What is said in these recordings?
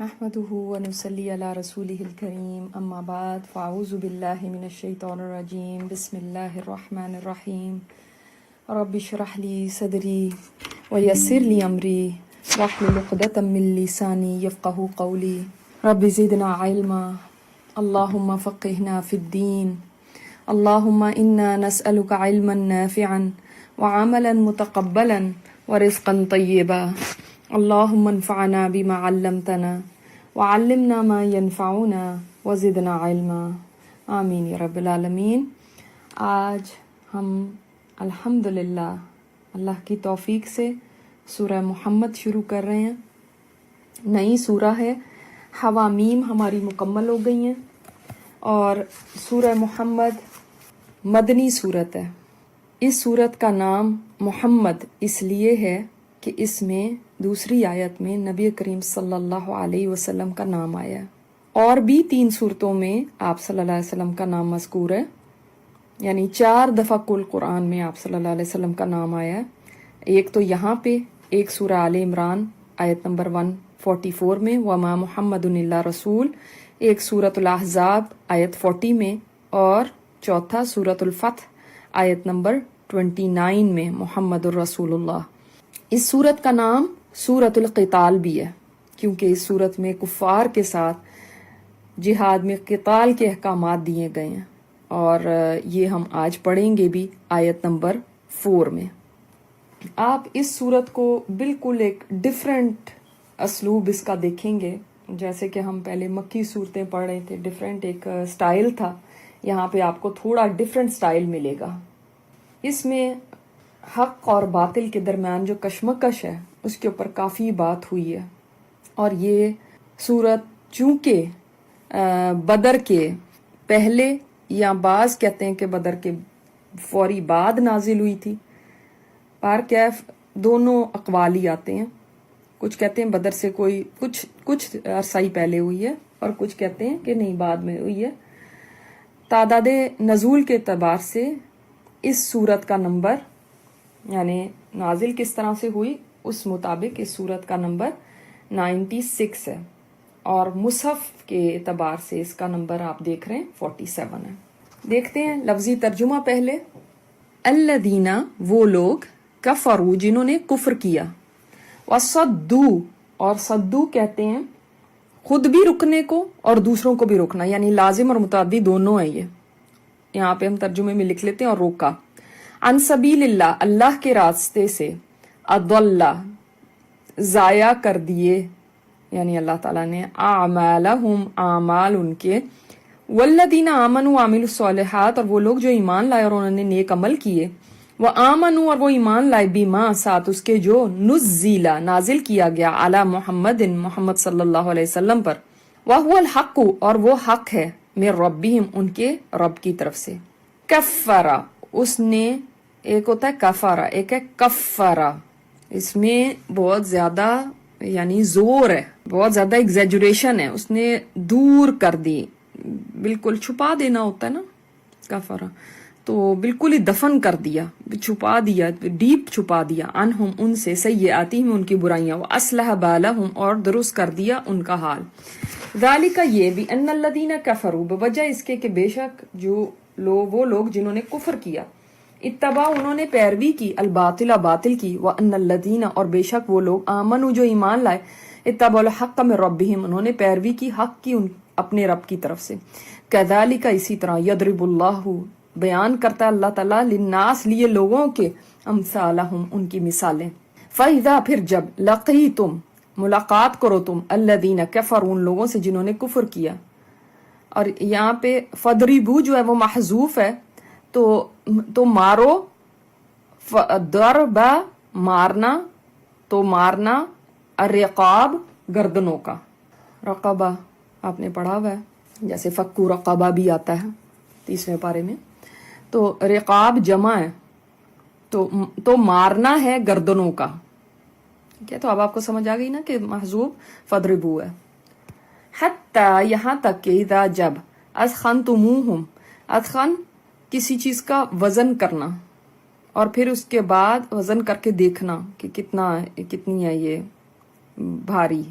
نحمده ونصلي على رسوله الكريم أما بعد فأعوذ بالله من الشيطان الرجيم بسم الله الرحمن الرحيم رب اشرح لي صدري ويسر لي أمري واحلل عقدة من لساني يفقهوا قولي رب زدنا علما اللهم فقهنا في الدين اللهم إنا نسألك علما نافعا وعملا متقبلا ورزقا طيبا اللهم انفعنا بما علمتنا وعلمنا ما ينفعنا وزدنا علما آمین یا رب العالمین۔ آج ہم الحمدللہ اللہ کی توفیق سے سورہ محمد شروع کر رہے ہیں۔ نئی سورہ ہے، حوامیم ہماری مکمل ہو گئی ہیں اور سورہ محمد مدنی سورت ہے۔ اس سورت کا نام محمد اس لیے ہے کہ اس میں دوسری آیت میں نبی کریم صلی اللہ علیہ وسلم کا نام آیا ہے، اور بھی 3 صورتوں میں آپ صلی اللہ علیہ وسلم کا نام مذکور ہے، یعنی 4 دفعہ کل قرآن میں آپ صلی اللہ علیہ وسلم کا نام آیا ہے۔ ایک تو یہاں پہ، ایک سورہ آل عمران آیت نمبر 144 میں وما محمد الا رسول، ایک سورۃ الاحزاب آیت 40 میں، اور چوتھا سورۃ الفتح آیت نمبر 29 میں محمد الرسول اللہ۔ اس سورت کا نام سورۃ القتال بھی ہے کیونکہ اس سورت میں کفار کے ساتھ جہاد میں قتال کے احکامات دیے گئے ہیں، اور یہ ہم آج پڑھیں گے بھی آیت نمبر 4 میں۔ آپ اس سورت کو بالکل ایک ڈیفرنٹ اسلوب اس کا دیکھیں گے، جیسے کہ ہم پہلے مکی صورتیں پڑھ رہے تھے، ڈیفرنٹ ایک سٹائل تھا، یہاں پہ آپ کو تھوڑا ڈیفرنٹ سٹائل ملے گا۔ اس میں حق اور باطل کے درمیان جو کشمکش ہے اس کے اوپر کافی بات ہوئی ہے، اور یہ سورت چونکہ بدر کے پہلے، یا بعض کہتے ہیں کہ بدر کے فوری بعد نازل ہوئی تھی، پر کیف دونوں اقوال ہی آتے ہیں۔ کچھ کہتے ہیں بدر سے کوئی کچھ عرصہ ہی پہلے ہوئی ہے، اور کچھ کہتے ہیں کہ نہیں بعد میں ہوئی ہے۔ تعداد نزول کے اعتبار سے اس سورت کا نمبر، یعنی نازل کس طرح سے ہوئی اس مطابق اس سورت کا نمبر 96 ہے، اور مصحف کے اعتبار سے اس کا نمبر آپ دیکھ رہے ہیں 47 ہے۔ دیکھتے ہیں لفظی ترجمہ پہلے۔ الذین، وہ لوگ، کفروا، جنہوں نے کفر کیا، وصدو، اور صدو کہتے ہیں خود بھی رکنے کو اور دوسروں کو بھی روکنا، یعنی لازم اور متعدی دونوں ہیں۔ یہ یہاں پہ ہم ترجمے میں لکھ لیتے ہیں اور روکا۔ عن سبیل اللہ، اللہ کے راستے سے، اضل، ضائع کر دیے، یعنی اللہ تعالیٰ نے، اعمالہم، اعمال ان کے، والذین آمنوا وعملوا الصالحات، اور وہ لوگ جو ایمان لائے اور انہوں نے نیک عمل کیے، وآمنوا، اور وہ ایمان لائے، بما، ساتھ اس کے، جو نزل، نازل کیا گیا، علی محمد، محمد صلی اللہ علیہ وسلم پر، وہو الحق، اور وہ حق ہے، من ربہم، ان کے رب کی طرف سے۔ کفرا، اس نے، ایک ہوتا ہے کفارہ، ایک ہے کفارہ، اس میں بہت زیادہ یعنی زور ہے، بہت زیادہ ایگزیجریشن ہے، اس نے دور کر دی، بالکل چھپا دینا ہوتا ہے نا کفارہ، تو بالکل ہی دفن کر دیا، چھپا دیا، ڈیپ چھپا دیا، انہم، ان سے، سیئاتہم، ان کی برائیاں، واصلح بالہم، اور درست کر دیا ان کا حال۔ ذالک، یہ بھی، ان الذین کفروا، بوجہ اس کے کہ بے شک وہ لوگ جنہوں نے کفر کیا، اتباع، انہوں نے پیروی کی، الباطل، باطل کی، وان الذین، اور بے شک وہ لوگ، آمنوا، جو ایمان لائے، اتبعوا الحق من ربہم، انہوں نے پیروی کی حق کی اپنے رب کی طرف سے۔ کذالک، اسی طرح، یضرب اللہ، بیان کرتا ہے اللہ تعالیٰ، للناس، لیے لوگوں کے، امثالہم، ان کی مثالیں۔ فاذا، پھر جب، لقیتم، ملاقات کرو تم، الذین کفروا، ان لوگوں سے جنہوں نے کفر کیا، اور یہاں پہ فضربوا جو ہے وہ محذوف ہے، تو مارو، ضرب، مارنا، تو مارنا، الرقاب، گردنوں کا، رقبہ آپ نے پڑھا ہوا ہے، جیسے فکو رقبہ بھی آتا ہے 30ویں پارے میں، تو رقاب جمع ہے، تو مارنا ہے گردنوں کا، ٹھیک ہے؟ تو اب آپ کو سمجھ آ گئی نا کہ محذوف فضربوا ہے۔ حتی، یہاں تک کہ، اذا، جب، اثخنتموہم، اثخن کسی چیز کا وزن کرنا، اور پھر اس کے بعد وزن کر کے دیکھنا کہ کتنی ہے یہ بھاری،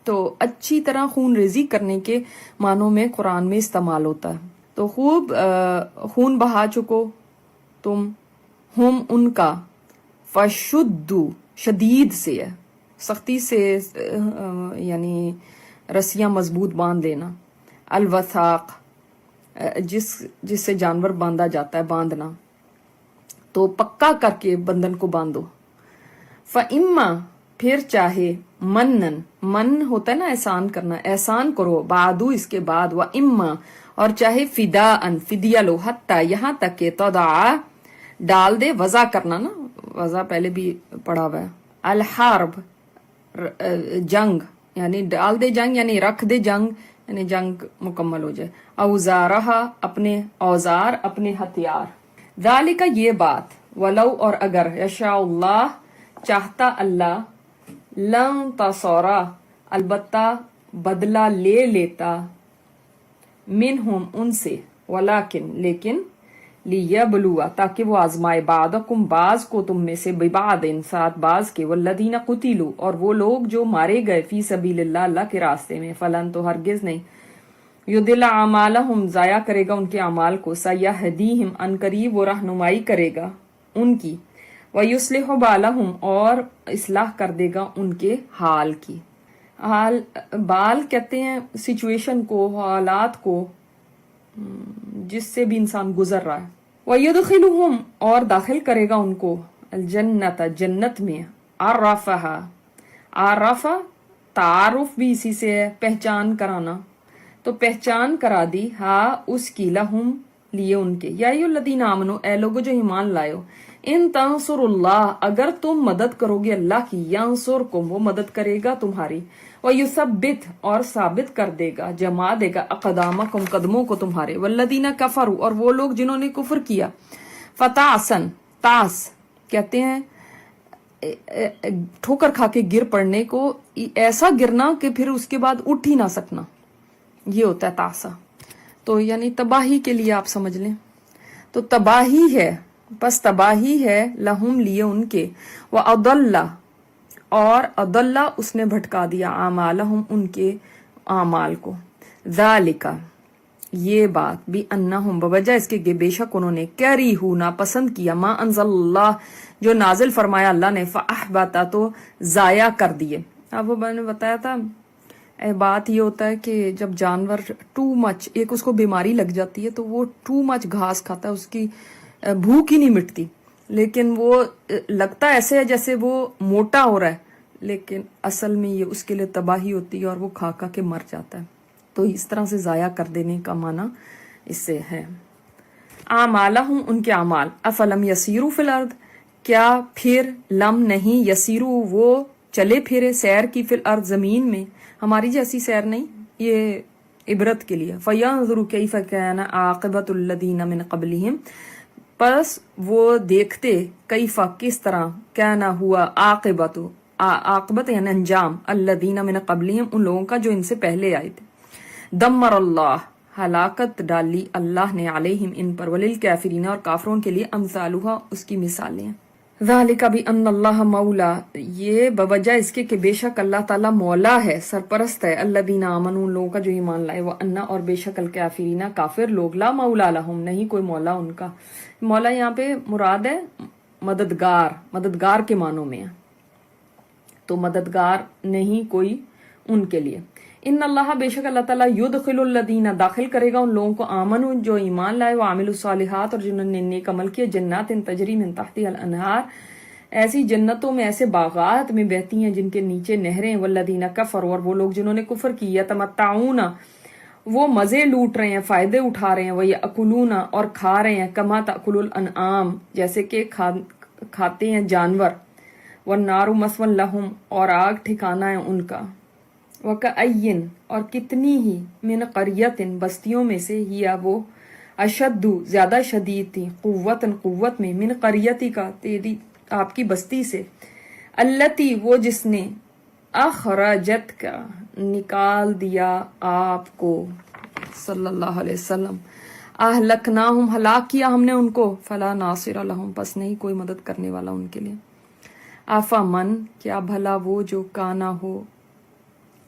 تو اچھی طرح خون ریزی کرنے کے معنوں میں قرآن میں استعمال ہوتا ہے. تو خوب خون بہا چکو تم، ہم ان کا، فشدو شدید سے ہے، سختی سے، یعنی رسیاں مضبوط باندھ لینا، الوثاق جس سے جانور باندھا جاتا ہے، باندھنا، تو پکا کر کے بندن کو باندھو. فَإِمَّا پھر چاہے، من ہوتا ہے نا احسان کرنا، احسان کرو، بعدو اس کے بعد، وَإِمَّا اور چاہے فداءً فدیہ لو، حتیٰ یہاں تک کہ تدعا ڈال دے، وضع کرنا نا، وضع پہلے بھی پڑھا ہوا ہے، الحرب جنگ، یعنی ڈال دے جنگ، یعنی رکھ دے جنگ، یعنی جنگ مکمل ہو جائے، اوزارہا اپنے اوزار، اپنے ہتھیار. ذالک یہ بات، ولو اور اگر، یشاء اللہ چاہتا اللہ، لن تصورا البتہ بدلہ لے لیتا، منہم ان سے، ولیکن لیکن، لیبلوا تاکہ وہ آزمائے، بعضکم بعض کو تم میں سے، ببعض ساتھ بعض کے، والذین قتلوا اور وہ لوگ جو مارے گئے، فی سبیل اللہ اللہ کے راستے میں، فلن تو ہرگز نہیں، یضل اعمالہم ضائع کرے گا ان کے اعمال کو، سیہدیہم ان قریب وہ رہنمائی کرے گا ان کی، ویصلح بالہم اور اصلاح کر دے گا ان کے حال کی. حال بال کہتے ہیں سچویشن کو، حالات کو جس سے بھی انسان گزر رہا ہے. وَيُدْخِلُهُمْ اور داخل کرے گا ان کو، الجنت جنت میں، عرفہا عرفہ تعارف بھی اسی سے ہے، پہچان کرانا، تو پہچان کرا دی، ہاں اس کی، لہم لیے ان کے، یا ایھا الذین آمنوا اے لوگو جو ایمان لائے ہو، ان تنصر اللہ اگر تم مدد کرو گے اللہ کی، ینصرکم وہ مدد کرے گا تمہاری، ویثبت اور ثابت کر دے گا، جما دے گا، اقدامکم قدموں کو تمہارے، والذین کفروا اور وہ لوگ جنہوں نے کفر کیا، فتعسن تعس کہتے ہیں ٹھوکر کھا کے گر پڑنے کو، ایسا گرنا کہ پھر اس کے بعد اٹھ ہی نہ سکنا، یہ ہوتا ہے تعسا. تو یعنی تباہی کے لیے آپ سمجھ لیں، تو تباہی ہے، بس تباہی ہے، لہم لیے ان کے، وَأَضَلَّ اور اضل اس نے بھٹکا دیا، اعمالہم ان کے اعمال کو. ذالک یہ بات، بھی انہم بوجہ اس کے بے شک انہوں نے، کریہو ناپسند کیا، ما انزل اللہ جو نازل فرمایا اللہ نے، فاحبط تو ضائع کر دیے. اب وہ میں نے بتایا تھا بات یہ ہوتا ہے کہ جب جانور ٹو مچ، ایک اس کو بیماری لگ جاتی ہے تو وہ ٹو مچ گھاس کھاتا ہے، اس کی بھوک ہی نہیں مٹتی، لیکن وہ لگتا ایسے ہے جیسے وہ موٹا ہو رہا ہے، لیکن اصل میں یہ اس کے لیے تباہی ہوتی ہے اور وہ کھا کھا کے مر جاتا ہے. تو اس طرح سے ضائع کر دینے کا معنی اس سے ہے. اعمالہم ان کے اعمال، افلم یسیروا فی الارض کیا پھر لم نہیں، یسیروا وہ چلے پھرے، سیر کی، فی الارض زمین میں، ہماری جیسی سیر نہیں، یہ عبرت کے لیے. فینظروا کیف کان عاقبۃ الذین من قبلہم پس وہ دیکھتے، کیفا کس طرح، کانا ہوا، عاقبت یعنی انجام، الذین من قبلہم ان لوگوں کا جو ان سے پہلے آئے تھے. دمر اللہ ہلاکت ڈالی اللہ نے، علیہم ان پر، وللکافرین اور کافروں کے لیے، امثالھا اس کی مثالیں ہیں. ذالک بان اللہ مولا یہ بوجہ اس کے کہ بے شک اللہ تعالیٰ مولا ہے، سرپرست ہے، الذین آمنوا ان لوگوں کا جو ایمان لائے، وان اور بے شک الکافرین کافر لوگ، لا مولا لہم نہیں کوئی مولا ان کا. مولا یہاں پہ مراد ہے مددگار، مددگار کے معنوں میں ہے، تو مددگار نہیں کوئی ان کے لیے. ان اللہ بے شک اللہ تعالیٰ، یدخل الذین داخل کرے گا ان لوگوں کو، آمنوا جو ایمان لائے، وعملوا الصالحات اور جنہوں نے نیک عمل کیے، جنات تجری من تحتها الانہار ایسی جنتوں میں، ایسے باغات میں بہتی ہیں جن کے نیچے نہریں، والذین کفروا اور وہ لوگ جنہوں نے کفر کیا، یتمتعون وہ مزے لوٹ رہے ہیں، فائدے اٹھا رہے ہیں، ویأکلون اور کھا رہے ہیں، کما تأکل الانعام جیسے کہ کھاتے ہیں جانور، والنار مثوی لہم اور آگ ٹھکانہ ہے ان کا. وَكَأَيٍّ اور کتنی ہی، من قریۃ بستیوں میں سے، ہی وہ اشد زیادہ شدید تھی، قوتاً قوت میں، من قریتی کا تیری آپ کی بستی سے، التی وہ جس نے، اخرجت کا نکال دیا آپ کو، صلی اللہ علیہ وسلم، اہلکناہم ہلاک کیا ہم نے ان کو، فلا ناصر لہم پس نہیں کوئی مدد کرنے والا ان کے لیے. آفا من کیا بھلا وہ جو کانا ہو،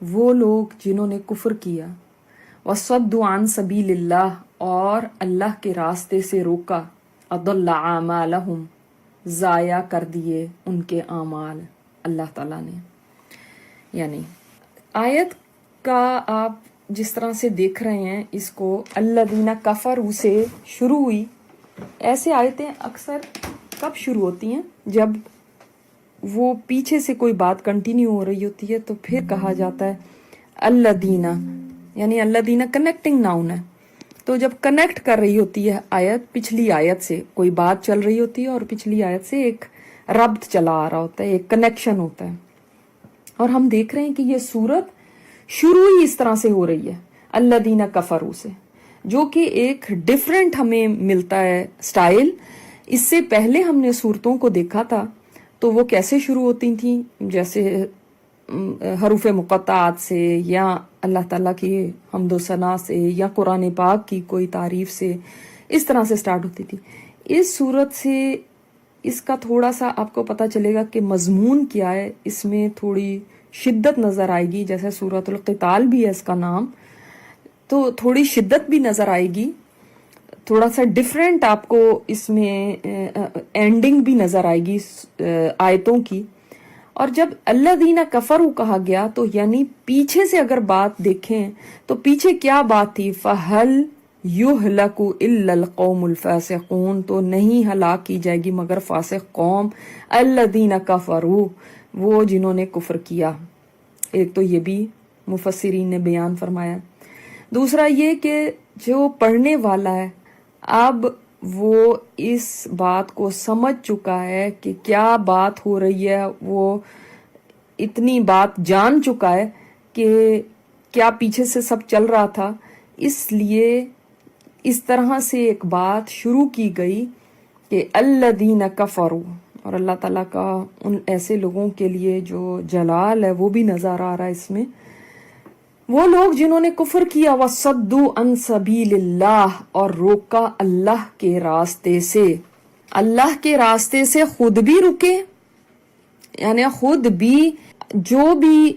وہ لوگ جنہوں نے کفر کیا، وصدوا عن سبیل اللہ، اور اللہ کے راستے سے روکا، اضل اعمالہم، ضائع کر دیے ان کے اعمال اللہ تعالیٰ نے. یعنی آیت کا آپ جس طرح سے دیکھ رہے ہیں، اس کو الذین کفروا سے شروع ہوئی. ایسے آیتیں اکثر کب شروع ہوتی ہیں؟ جب وہ پیچھے سے کوئی بات کنٹینیو ہو رہی ہوتی ہے تو پھر کہا جاتا ہے الذین، یعنی الذین کنیکٹنگ ناؤن ہے. تو جب کنیکٹ کر رہی ہوتی ہے آیت پچھلی آیت سے، کوئی بات چل رہی ہوتی ہے اور پچھلی آیت سے ایک ربط چلا آ رہا ہوتا ہے، ایک کنیکشن ہوتا ہے. اور ہم دیکھ رہے ہیں کہ یہ سورت شروع ہی اس طرح سے ہو رہی ہے الذین کفروا سے، جو کہ ایک ڈیفرنٹ ہمیں ملتا ہے سٹائل. اس سے پہلے ہم نے صورتوں کو دیکھا تھا تو وہ کیسے شروع ہوتی تھیں، جیسے حروف مقطعات سے، یا اللہ تعالیٰ کی حمد و ثنا سے، یا قرآن پاک کی کوئی تعریف سے، اس طرح سے سٹارٹ ہوتی تھی. اس صورت سے اس کا تھوڑا سا آپ کو پتہ چلے گا کہ مضمون کیا ہے. اس میں تھوڑی شدت نظر آئے گی، جیسے سورۃ القتال بھی ہے اس کا نام، تو تھوڑی شدت بھی نظر آئے گی. تھوڑا سا ڈیفرنٹ آپ کو اس میں اینڈنگ بھی نظر آئے گی آیتوں کی. اور جب الذین کفروا کہا گیا تو یعنی پیچھے سے اگر بات دیکھیں تو پیچھے کیا بات تھی؟ فَهَلْ يُهْلَكُ إِلَّا الْقَوْمُ الْفَاسِقُونَ، تو نہیں ہلاک کی جائے گی مگر فاسق قوم. الذین کفروا، وہ جنہوں نے کفر کیا. ایک تو یہ بھی مفسرین نے بیان فرمایا. دوسرا یہ کہ جو پڑھنے والا ہے اب وہ اس بات کو سمجھ چکا ہے کہ کیا بات ہو رہی ہے، وہ اتنی بات جان چکا ہے کہ کیا پیچھے سے سب چل رہا تھا. اس لیے اس طرح سے ایک بات شروع کی گئی کہ الذین کفروا، اور اللہ تعالیٰ کا ان ایسے لوگوں کے لیے جو جلال ہے وہ بھی نظر آ رہا ہے اس میں. وہ لوگ جنہوں نے کفر کیا، وصدوا عن سبیل اللہ، اور روکا اللہ کے راستے سے. اللہ کے راستے سے خود بھی رکے، یعنی خود بھی جو بھی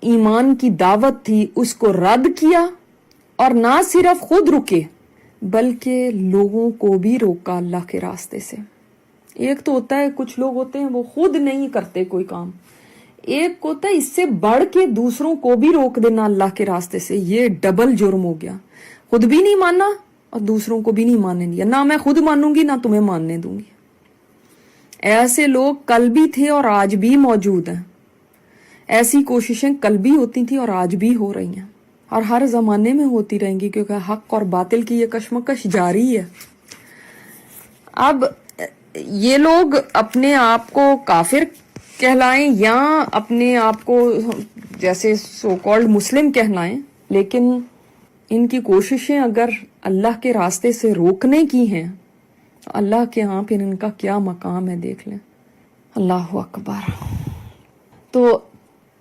ایمان کی دعوت تھی اس کو رد کیا، اور نہ صرف خود رکے بلکہ لوگوں کو بھی روکا اللہ کے راستے سے. ایک تو ہوتا ہے کچھ لوگ ہوتے ہیں وہ خود نہیں کرتے کوئی کام، ایک ہوتا ہے اس سے بڑھ کے دوسروں کو بھی روک دینا اللہ کے راستے سے. یہ ڈبل جرم ہو گیا، خود بھی نہیں ماننا اور دوسروں کو بھی نہیں ماننے دیا. نہ میں خود مانوں گی نہ تمہیں ماننے دوں گی. ایسے لوگ کل بھی تھے اور آج بھی موجود ہیں. ایسی کوششیں کل بھی ہوتی تھی اور آج بھی ہو رہی ہیں، اور ہر زمانے میں ہوتی رہیں گی، کیونکہ حق اور باطل کی یہ کشمکش جاری ہے. اب یہ لوگ اپنے آپ کو کافر کہلائیں یا اپنے آپ کو جیسے سو کالڈ مسلم کہلائیں، لیکن ان کی کوششیں اگر اللہ کے راستے سے روکنے کی ہیں تو اللہ کے ہاں پھر ان کا کیا مقام ہے دیکھ لیں. اللہ اکبر. تو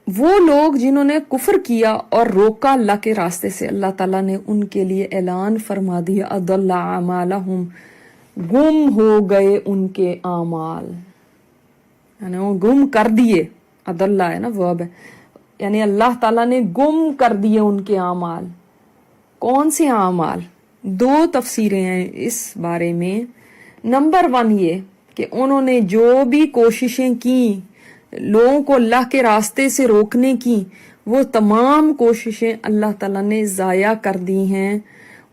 وہ لوگ جنہوں نے کفر کیا اور روکا اللہ کے راستے سے، اللہ تعالیٰ نے ان کے لیے اعلان فرما دیا اضل اعمالہم، گم ہو گئے ان کے اعمال، یعنی وہ گم کر دیے. اضل ہے نا ورب ہے، یعنی اللہ تعالیٰ نے گم کر دیے ان کے اعمال. کون سے اعمال؟ دو تفسیریں ہیں اس بارے میں. نمبر 1 یہ کہ انہوں نے جو بھی کوششیں کی لوگوں کو اللہ کے راستے سے روکنے کی، وہ تمام کوششیں اللہ تعالیٰ نے ضائع کر دی ہیں.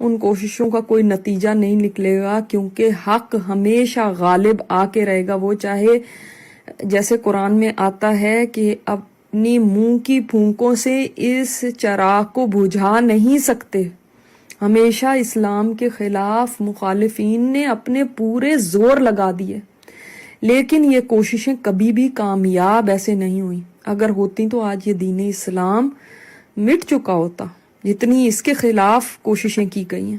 ان کوششوں کا کوئی نتیجہ نہیں نکلے گا، کیونکہ حق ہمیشہ غالب آ کے رہے گا. وہ چاہے جیسے قرآن میں آتا ہے کہ اپنی منہ کی پھونکوں سے اس چراغ کو بجھا نہیں سکتے. ہمیشہ اسلام کے خلاف مخالفین نے اپنے پورے زور لگا دیے، لیکن یہ کوششیں کبھی بھی کامیاب ایسے نہیں ہوئی. اگر ہوتی تو آج یہ دین اسلام مٹ چکا ہوتا، جتنی اس کے خلاف کوششیں کی گئی ہیں.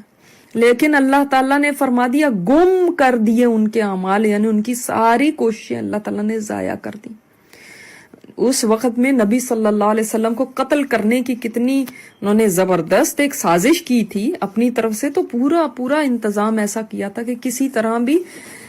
لیکن اللہ تعالیٰ نے فرما دیا گم کر دیے ان کے اعمال، یعنی ان کی ساری کوششیں اللہ تعالیٰ نے ضائع کر دی. اس وقت میں نبی صلی اللہ علیہ وسلم کو قتل کرنے کی کتنی انہوں نے زبردست ایک سازش کی تھی اپنی طرف سے. تو پورا انتظام ایسا کیا تھا کہ کسی طرح بھی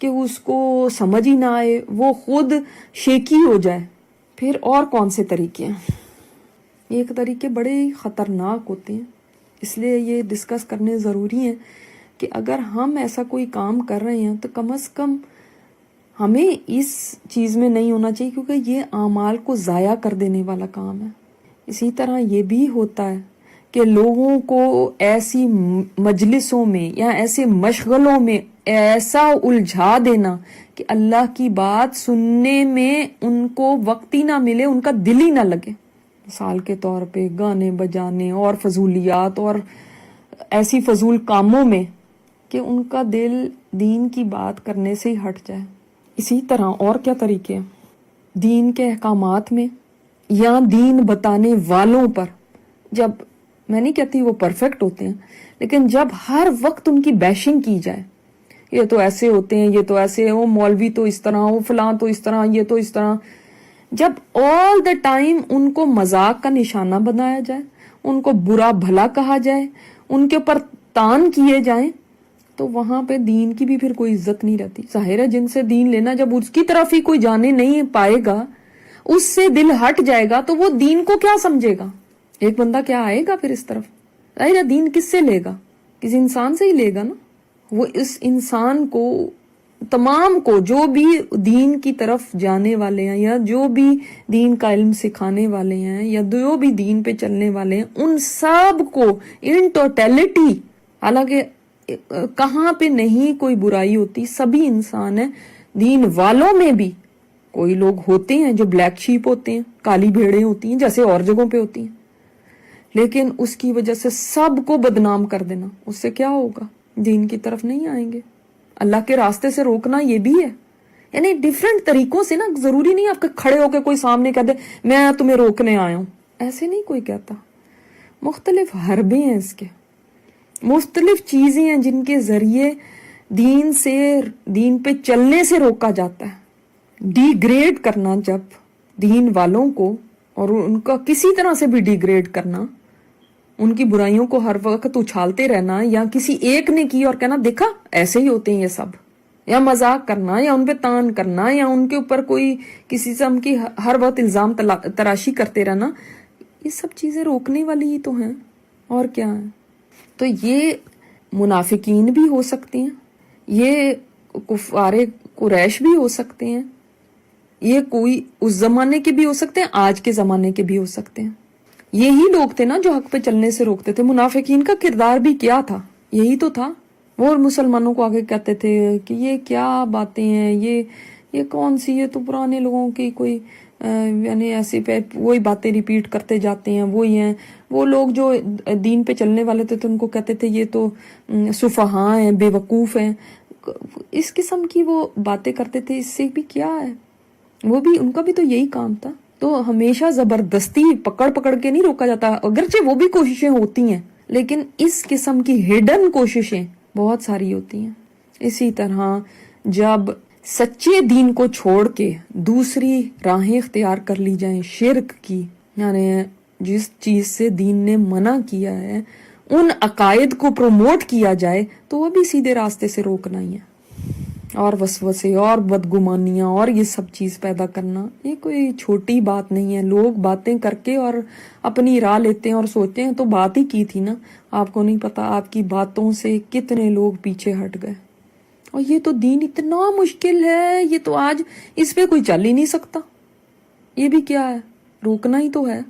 کہ اس کو سمجھ ہی نہ آئے, وہ خود شیکی ہو جائے. پھر اور کون سے طریقے ہیں؟ ایک طریقے بڑے خطرناک ہوتے ہیں, اس لیے یہ ڈسکس کرنے ضروری ہیں کہ اگر ہم ایسا کوئی کام کر رہے ہیں تو کم از کم ہمیں اس چیز میں نہیں ہونا چاہیے, کیونکہ یہ اعمال کو ضائع کر دینے والا کام ہے. اسی طرح یہ بھی ہوتا ہے کہ لوگوں کو ایسی مجلسوں میں یا ایسے مشغلوں میں ایسا الجھا دینا کہ اللہ کی بات سننے میں ان کو وقت ہی نہ ملے, ان کا دل ہی نہ لگے. مثال کے طور پہ گانے بجانے اور فضولیات اور ایسی فضول کاموں میں کہ ان کا دل دین کی بات کرنے سے ہی ہٹ جائے. اسی طرح اور کیا طریقے ہیں؟ دین کے احکامات میں یا دین بتانے والوں پر, جب میں نہیں کہتی وہ پرفیکٹ ہوتے ہیں, لیکن جب ہر وقت ان کی بیشنگ کی جائے, یہ تو ایسے ہوتے ہیں, یہ تو ایسے, وہ مولوی تو اس طرح, وہ فلاں تو اس طرح, یہ تو اس طرح, جب آل دا ٹائم ان کو مذاق کا نشانہ بنایا جائے, ان کو برا بھلا کہا جائے, ان کے اوپر تان کیے جائیں, تو وہاں پہ دین کی بھی پھر کوئی عزت نہیں رہتی. ظاہر ہے جن سے دین لینا, جب اس کی طرف ہی کوئی جانے نہیں پائے گا, اس سے دل ہٹ جائے گا, تو وہ دین کو کیا سمجھے گا؟ ایک بندہ کیا آئے گا پھر اس طرف؟ ظاہر ہے دین کس سے لے گا؟ کسی انسان سے ہی لے گا نا. وہ اس انسان کو, تمام کو, جو بھی دین کی طرف جانے والے ہیں یا جو بھی دین کا علم سکھانے والے ہیں یا جو بھی دین پہ چلنے والے ہیں, ان سب کو ان ٹوٹیلٹی, حالانکہ کہاں پہ نہیں کوئی برائی ہوتی, سبھی انسان ہیں. دین والوں میں بھی کوئی لوگ ہوتے ہیں جو بلیک شیپ ہوتے ہیں, کالی بھیڑیں ہوتی ہیں جیسے اور جگہوں پہ ہوتی ہیں, لیکن اس کی وجہ سے سب کو بدنام کر دینا, اس سے کیا ہوگا؟ دین کی طرف نہیں آئیں گے. اللہ کے راستے سے روکنا یہ بھی ہے, یعنی ڈیفرنٹ طریقوں سے نا. ضروری نہیں آپ کے کھڑے ہو کے کوئی سامنے کہہ دے میں تمہیں روکنے آیا ہوں, ایسے نہیں کوئی کہتا. مختلف حربے ہیں اس کے, مختلف چیزیں ہیں جن کے ذریعے دین پہ چلنے سے روکا جاتا ہے. ڈی گریڈ کرنا جب دین والوں کو, اور ان کا کسی طرح سے بھی ڈی گریڈ کرنا, ان کی برائیوں کو ہر وقت اچھالتے رہنا, یا کسی ایک نے کی اور کہنا دیکھا ایسے ہی ہوتے ہیں یہ سب, یا مذاق کرنا, یا ان پہ تان کرنا, یا ان کے اوپر کوئی کسی قسم کی ہر وقت الزام تراشی کرتے رہنا, یہ سب چیزیں روکنے والی ہی تو ہیں, اور کیا ہے. تو یہ منافقین بھی ہو سکتے ہیں, یہ کفار قریش بھی ہو سکتے ہیں, یہ کوئی اس زمانے کے بھی ہو سکتے ہیں, آج کے زمانے کے بھی ہو سکتے ہیں. یہی لوگ تھے نا جو حق پہ چلنے سے روکتے تھے. منافقین کا کردار بھی کیا تھا؟ یہی تو تھا. وہ مسلمانوں کو آگے کہتے تھے کہ یہ کیا باتیں ہیں, یہ کون سی, یہ تو پرانے لوگوں کی کوئی یعنی ایسی پہ وہی باتیں ریپیٹ کرتے جاتے ہیں, وہی ہیں. وہ لوگ جو دین پہ چلنے والے تھے تو ان کو کہتے تھے یہ تو سفہاء ہیں, بے وقوف ہیں, اس قسم کی وہ باتیں کرتے تھے. اس سے بھی کیا ہے, وہ بھی, ان کا بھی تو یہی کام تھا. تو ہمیشہ زبردستی پکڑ کے نہیں روکا جاتا, اگرچہ وہ بھی کوششیں ہوتی ہیں, لیکن اس قسم کی ہڈن کوششیں بہت ساری ہوتی ہیں. اسی طرح جب سچے دین کو چھوڑ کے دوسری راہیں اختیار کر لی جائیں, شرک کی, یعنی جس چیز سے دین نے منع کیا ہے ان عقائد کو پروموٹ کیا جائے, تو وہ بھی سیدھے راستے سے روکنا ہی ہے. اور وسوسے اور بدگمانیاں اور یہ سب چیز پیدا کرنا, یہ کوئی چھوٹی بات نہیں ہے. لوگ باتیں کر کے اور اپنی راہ لیتے ہیں اور سوچتے ہیں تو بات ہی کی تھی نا. آپ کو نہیں پتا آپ کی باتوں سے کتنے لوگ پیچھے ہٹ گئے. اور یہ تو دین اتنا مشکل ہے, یہ تو آج اس پہ کوئی چل ہی نہیں سکتا. یہ بھی کیا ہے, روکنا ہی تو ہے.